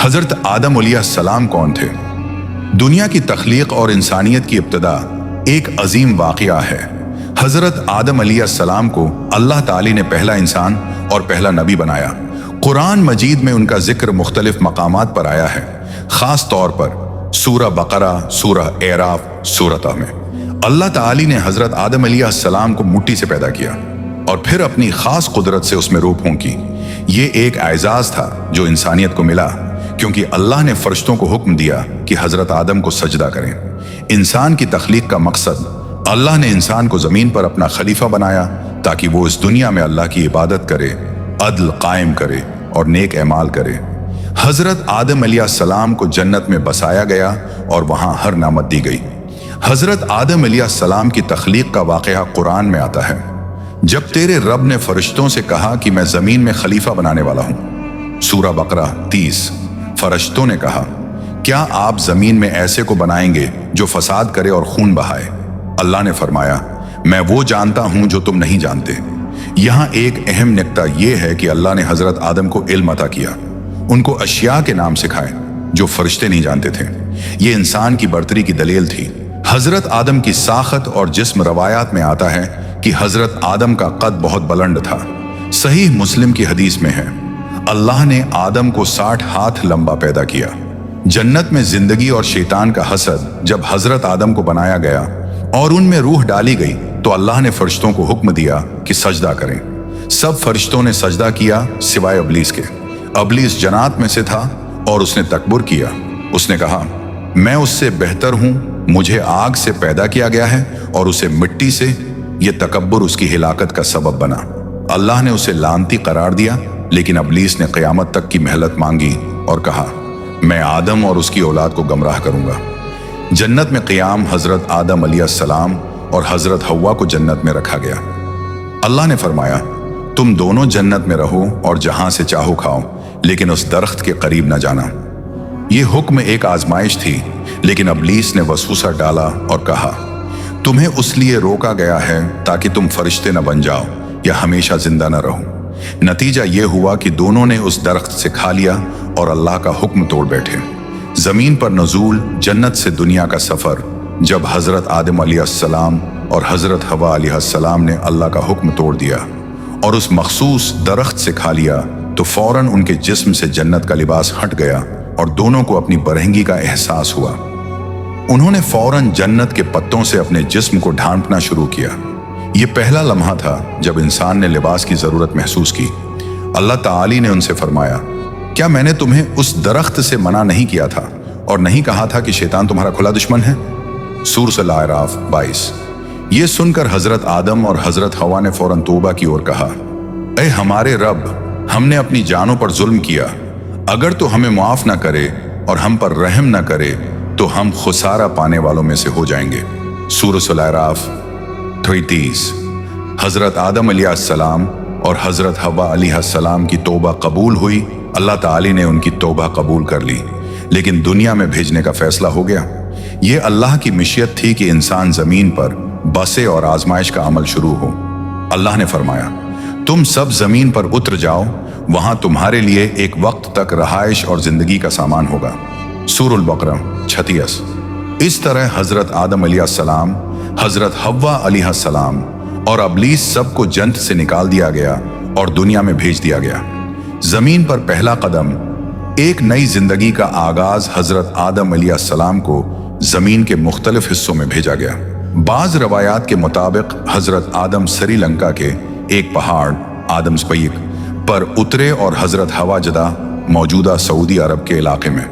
हजरत आदम अलैहिस्सलाम कौन थे? दुनिया की तख्लीक और इंसानियत की इब्तिदा एक अजीम वाक़या है। हजरत आदम अलैहिस्सलाम को अल्लाह ताली ने पहला इंसान और पहला नबी बनाया। कुरान मजीद में उनका जिक्र मुख्तलिफ मकामात पर आया है, खास तौर पर सूरह बकरा, सूरह एराफ, सूरह में। अल्लाह ताली ने हजरत आदम अलैहिस्सलाम को मिट्टी से पैदा किया और फिर अपनी खास कुदरत से उसमें रूह फूंकी। ये एक एजाज था जो इंसानियत को मिला, क्योंकि अल्लाह ने फरिश्तों को हुक्म दिया कि हजरत आदम को सजदा करें। इंसान की तख्लीक का मकसद, अल्लाह ने इंसान को जमीन पर अपना खलीफा बनाया ताकि वो इस दुनिया में अल्लाह की इबादत करे, अदल कायम करे और नेक एमाल करे। हजरत आदम अलैहिस्सलाम को जन्नत में बसाया गया और वहां हर नामत दी गई। हजरत आदम अलैहिस्सलाम की तख्लीक का वाक़या कुरान में आता है। जब तेरे रब ने फरिश्तों से कहा कि मैं जमीन में खलीफा बनाने वाला हूं, सूरह बकरा 30। फरिश्तों ने कहा, क्या आप जमीन में ऐसे को बनाएंगे जो फसाद करे और खून बहाए? अल्लाह ने फरमाया, मैं वो जानता हूं जो तुम नहीं जानते। यहां एक अहम नुक्ता यह है कि अल्लाह ने हजरत आदम को इल्म अता किया, उनको अशिया के नाम सिखाए जो फरिश्ते नहीं जानते थे। ये इंसान की बर्तरी की दलील थी। हजरत आदम की साखत और जिस्म रवायात में आता है कि हजरत आदम का कद बहुत बुलंद था। सहीह मुस्लिम की हदीस में है, अल्लाह ने आदम को 60 हाथ लंबा पैदा किया। जन्नत में जिंदगी और शैतान का हसद जब हजरत आदम को बनाया गया और उनमें रूह डाली गई तो अल्लाह ने फरिश्तों को हुक्म दिया कि सजदा करें। सब फरिश्तों ने सजदा किया सिवाय अबलीस के। अबलीस जन्नत में से था और उसने तकबर किया। उसने कहा, मैं उससे बेहतर हूं, मुझे आग से पैदा किया गया है और उसे मिट्टी से। यह तकब्बुर उसकी हिलाकत का सबब बना। अल्लाह ने उसे लानती करार दिया, लेकिन अबलीस ने क़यामत तक की मेहनत मांगी और कहा, मैं आदम और उसकी औलाद को गमराह करूंगा। जन्नत में क़याम हजरत आदम अलैहिस्सलाम और हजरत हव्वा को जन्नत में रखा गया। अल्लाह ने फरमाया, तुम दोनों जन्नत में रहो और जहां से चाहो खाओ, लेकिन उस दरख्त के करीब न जाना। यह हुक्म एक आजमाइश थी, लेकिन अबलीस ने वसवसा डाला और कहा, तुम्हें उस लिए रोका गया है ताकि तुम फरिश्ते न बन जाओ या हमेशा जिंदा न रहो। नतीजा यह हुआ कि दोनों ने उस दरख्त से खा लिया और अल्लाह का हुक्म तोड़ बैठे। जमीन पर नजूल, जन्नत से दुनिया का सफर। जब हजरत आदम अलैहिस्सलाम और हजरत हवा अलैहिस्सलाम ने अल्लाह का हुक्म तोड़ दिया और उस मखसूस दरख्त से खा लिया तो फौरन उनके जिस्म से जन्नत का लिबास हट गया और दोनों को अपनी बरहंगी का एहसास हुआ। उन्होंने फौरन जन्नत के पत्तों से अपने जिस्म को ढांपना शुरू किया। यह पहला लम्हा था जब इंसान ने लिबास की जरूरत महसूस की। अल्लाह ताली ने उनसे फरमाया, क्या मैंने तुम्हें उस दरख्त से मना नहीं किया था और नहीं कहा था कि शैतान तुम्हारा खुला दुश्मन है? सूरह आराफ 22। ये सुनकर हजरत आदम और हजरत हवा ने फौरन तौबा की ओर कहा, ऐ हमारे रब, हमने अपनी जानों पर जुल्म किया। अगर तो हमें माफ ना करे और हम पर रहम ना करे तो हम खुसारा पाने वालों में से हो जाएंगे। सूरह आराफ 30। हजरत आदम अलैहिस्सलाम और हजरत हवा अलैहिस्सलाम की तौबा कबूल हुई। अल्लाह ताली ने उनकी तौबा कबूल कर ली, लेकिन दुनिया में भेजने का फैसला हो गया। ये अल्लाह की मिशियत थी कि इंसान जमीन पर बसे और आजमाइश का अमल शुरू हो। अल्लाह ने फरमाया, तुम सब जमीन पर उतर जाओ, वहां तुम्हारे लिए एक वक्त तक रहाइश और जिंदगी का सामान होगा। सूरह बकरा 36। इस तरह हजरत आदम अलैहिस्सलाम, हजरत हव्वा अलैहिस्सलाम और अबलीस सबको जन्नत से निकाल दिया गया और दुनिया में भेज दिया गया। जमीन पर पहला कदम, एक नई जिंदगी का आगाज हजरत आदम अलैहिस्सलाम को जमीन के मुख्तलिफ हिस्सों में भेजा गया। बाज रवायात के मुताबिक हजरत आदम श्रीलंका के एक पहाड़ आदम्स पय्यक पर उतरे और हजरत हवा जदा मौजूदा सऊदी अरब के इलाके में।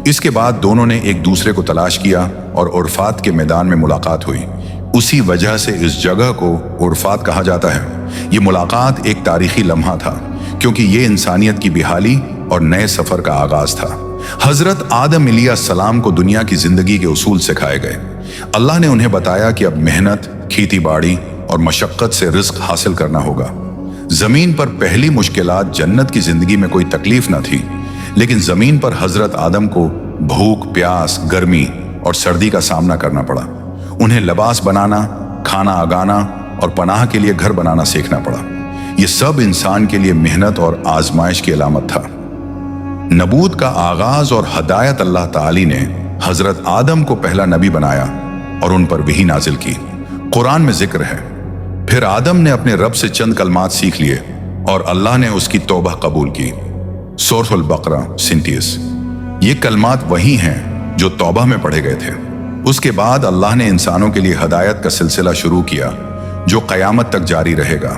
इसके बाद दोनों ने एक दूसरे को तलाश किया और उर्फात के मैदान में मुलाकात हुई। उसी वजह से इस जगह को उर्फात कहा जाता है। ये मुलाकात एक तारीखी लम्हा था, क्योंकि ये इंसानियत की बिहाली और नए सफर का आगाज था। हजरत आदम अलैहिस्सलाम को दुनिया की जिंदगी के उसूल सिखाए गए। अल्लाह ने उन्हें बताया कि अब मेहनत, खेती बाड़ी और मशक्कत से रिस्क हासिल करना होगा। जमीन पर पहली मुश्किलात जन्नत की जिंदगी में कोई तकलीफ न थी, लेकिन जमीन पर हजरत आदम को भूख, प्यास, गर्मी और सर्दी का सामना करना पड़ा। उन्हें लिबास बनाना, खाना आगाना और पनाह के लिए घर बनाना सीखना पड़ा। ये सब इंसान के लिए मेहनत और आजमाइश की अलामत था। नबूत का आगाज और हदायत अल्लाह ताली ने हजरत आदम को पहला नबी बनाया और उन पर वही नाजिल की। कुरान में जिक्र है, फिर आदम ने अपने रब से चंद कलमात सीख लिए और अल्लाह ने उसकी तौबा कबूल की। सूरह बकरा 37। ये कलमात वही हैं जो तौबा में पढ़े गए थे। उसके बाद अल्लाह ने इंसानों के लिए हदायत का सिलसिला शुरू किया जो क़यामत तक जारी रहेगा।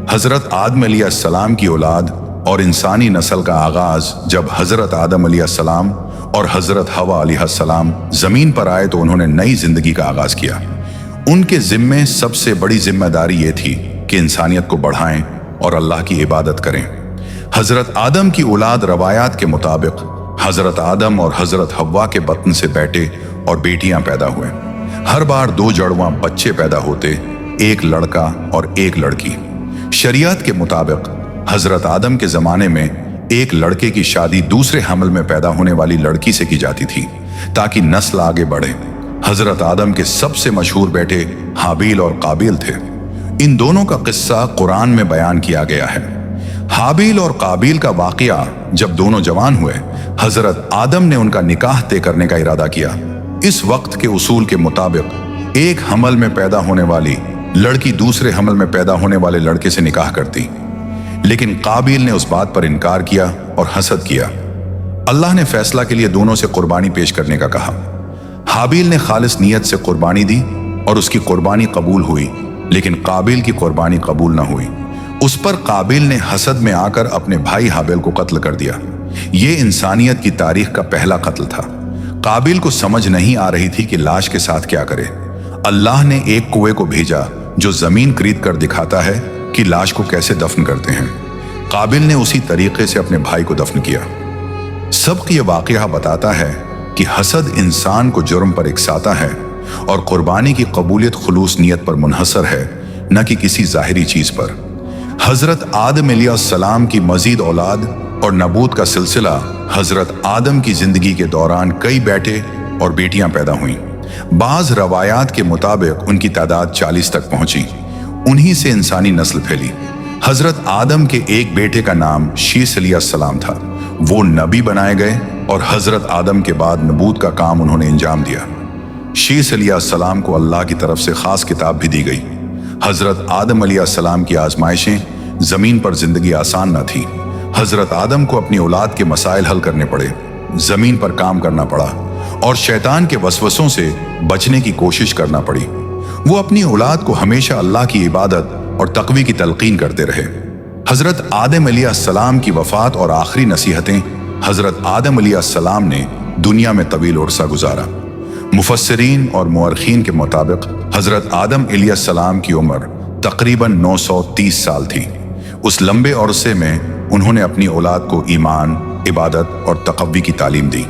हजरत आदम अलैहिस्सलाम की औलाद और इंसानी नस्ल का आगाज जब हजरत आदम अलैहिस्सलाम और हजरत हवा अलैहिस्सलाम जमीन पर आए तो उन्होंने नई जिंदगी का आगाज किया। उनके जिम्मे सबसे बड़ी जिम्मेदारी ये थी कि इंसानियत को बढ़ाएं और अल्लाह की इबादत करें। हजरत आदम की औलाद रवायात के मुताबिक हजरत आदम और हजरत हव्वा के बतन से बेटे और बेटियां पैदा हुए। हर बार 2 जुड़वां बच्चे पैदा होते, एक लड़का और एक लड़की। शरीयत के मुताबिक हजरत आदम के जमाने में एक लड़के की शादी दूसरे हमल में पैदा होने वाली लड़की से की जाती थी ताकि नस्ल आगे बढ़े। हजरत आदम के सबसे मशहूर बेटे हाबील और काबिल थे। इन दोनों का किस्सा कुरान में बयान किया गया है। हाबील और काबिल का वाकया जब दोनों जवान हुए, हजरत आदम ने उनका निकाह तय करने का इरादा किया। इस वक्त के उसूल के मुताबिक एक हमल में पैदा होने वाली लड़की दूसरे हमल में पैदा होने वाले लड़के से निकाह करती, लेकिन काबिल ने उस बात पर इनकार किया और हसद किया। अल्लाह ने फैसला के लिए दोनों से कुर्बानी पेश करने का कहा। हाबील ने खालिस नीयत से कुर्बानी दी और उसकी कुर्बानी कबूल हुई, लेकिन काबिल की कुर्बानी कबूल न हुई। उस पर काबिल ने हसद में आकर अपने भाई हाबिल को कत्ल कर दिया। ये इंसानियत की तारीख का पहला कत्ल था। काबिल को समझ नहीं आ रही थी कि लाश के साथ क्या करे। अल्लाह ने एक कुएं को भेजा जो जमीन खरीद कर दिखाता है कि लाश को कैसे दफन करते हैं। काबिल ने उसी तरीके से अपने भाई को दफन किया। सबक ये वाकया बताता है कि हसद इंसान को जुर्म पर इकसाता है और कुर्बानी की कबूलियत खुलूस नीयत पर मुनहसर है, न कि किसी जाहिरी चीज पर। हजरत आदम अलैहिस्सलाम की मजीद औलाद और नबूत का सिलसिला हजरत आदम की जिंदगी के दौरान कई बेटे और बेटियां पैदा हुईं। बाज रवायात के मुताबिक उनकी तादाद 40 तक पहुंची। उन्हीं से इंसानी नस्ल फैली। हजरत आदम के एक बेटे का नाम शीस अलैहिस्सलाम था। वो नबी बनाए गए और हजरत आदम के बाद नबूत का काम उन्होंने अंजाम दिया। शीस अलैहिस्सलाम को अल्लाह की तरफ से खास किताब भी दी गई। हजरत आदम अलैहिस्सलाम की आजमाइशें जमीन पर जिंदगी आसान न थी। हजरत आदम को अपनी औलाद के मसाइल हल करने पड़े, जमीन पर काम करना पड़ा और शैतान के वसवसों से बचने की कोशिश करना पड़ी। वो अपनी औलाद को हमेशा अल्लाह की इबादत और तकवी की तलकीन करते रहे। हजरत आदम अलैहिस्सलाम की वफात और आखिरी नसीहतें हजरत आदम अलैहिस्सलाम ने दुनिया में तवील उर्सा गुजारा। मुफस्सिरीन और मुअर्रिखीन के मुताबिक हजरत आदम अलैहिस्सलाम की उम्र तकरीबन 930 साल थी। उस लंबे अरसे में उन्होंने अपनी औलाद को ईमान, इबादत और तकवी की तालीम दी।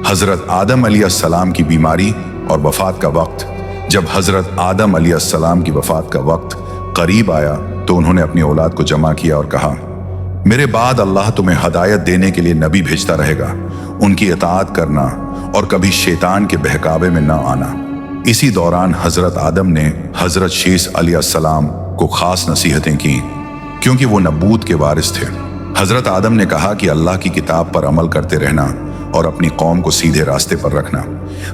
हजरत आदम अलैहिस्सलाम की बीमारी और वफात का वक्त, जब हजरत आदम अलैहिस्सलाम की वफात का वक्त करीब आया तो उन्होंने अपनी औलाद को जमा किया और कहा, मेरे बाद अल्लाह तुम्हें हदायत देने के लिए नबी भेजता रहेगा। उनकी इताअत करना और कभी शैतान के बहकावे में न आना। इसी दौरान हजरत आदम ने हजरत शीस अलैहिस्सलाम को खास नसीहतें की क्योंकि वो नबूत के वारिस थे। हजरत आदम ने कहा कि अल्लाह की किताब पर अमल करते रहना और अपनी कौम को सीधे रास्ते पर रखना।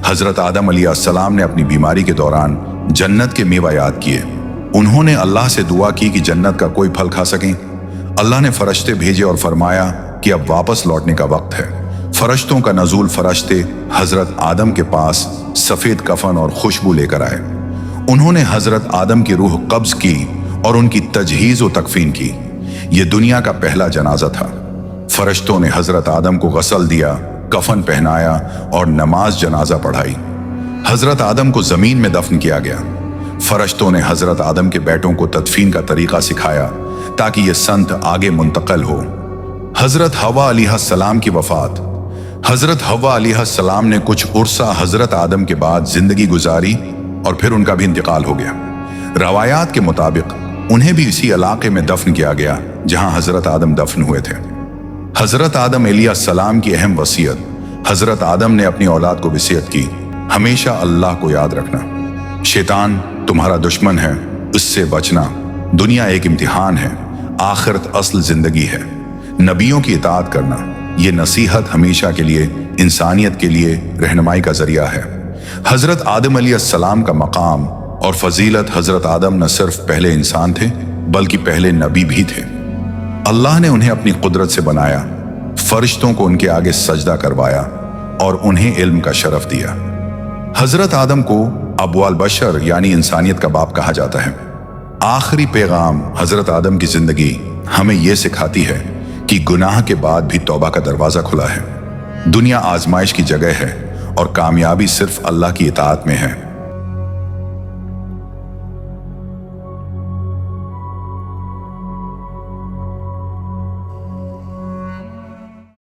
हजरत आदम अलैहिस्सलाम ने अपनी बीमारी के दौरान जन्नत के मेवा याद किए। उन्होंने अल्लाह से दुआ की कि जन्नत का कोई फल खा सकें। अल्लाह ने फरिश्ते भेजे और फरमाया कि अब वापस लौटने का वक्त है। फरिश्तों का नजूल फरिश्ते हजरत आदम के पास सफेद कफन और खुशबू लेकर आए। उन्होंने हजरत आदम की रूह कब्ज की और उनकी तजहीज व तकफीन की। ये दुनिया का पहला जनाजा था। फरिश्तों ने हजरत आदम को गसल दिया, कफन पहनाया और नमाज जनाजा पढ़ाई। हजरत आदम को जमीन में दफन किया गया। फरिश्तों ने हजरत आदम के बेटों को तदफीन का तरीका सिखाया ताकि ये संत आगे मुंतकल हो। हजरत हवा अलैहिस्सलाम की वफात। हजरत हवा अलैहिस्सलाम ने कुछ उर्सा हजरत आदम के बाद जिंदगी गुजारी और फिर उनका भी इंतकाल हो गया। रवायात के मुताबिक उन्हें भी इसी इलाके में दफन किया गया जहां हजरत आदम दफन हुए थे। हजरत आदम अलैहिस्सलाम की अहम वसीयत। हजरत आदम ने अपनी औलाद को वसीयत की, हमेशा अल्लाह को याद रखना। शैतान तुम्हारा दुश्मन है, उससे बचना। दुनिया एक इम्तिहान है, आखिरत असल जिंदगी है। नबियों की इताअत करना, ये नसीहत हमेशा के लिए इंसानियत के लिए रहनुमाई का जरिया है। हजरत आदम अलैहिस्सलाम का मकाम और फजीलत, हजरत आदम न सिर्फ पहले इंसान थे बल्कि पहले नबी भी थे। अल्लाह ने उन्हें अपनी कुदरत से बनाया, फरिश्तों को उनके आगे सजदा करवाया और उन्हें इल्म का शरफ दिया। हजरत आदम को अबवाल बशर यानी इंसानियत का बाप कहा जाता है। आखिरी पैगाम हजरत आदम की जिंदगी हमें यह सिखाती है कि गुनाह के बाद भी तौबा का दरवाजा खुला है। दुनिया आजमाइश की जगह है और कामयाबी सिर्फ अल्लाह की इताअत में है।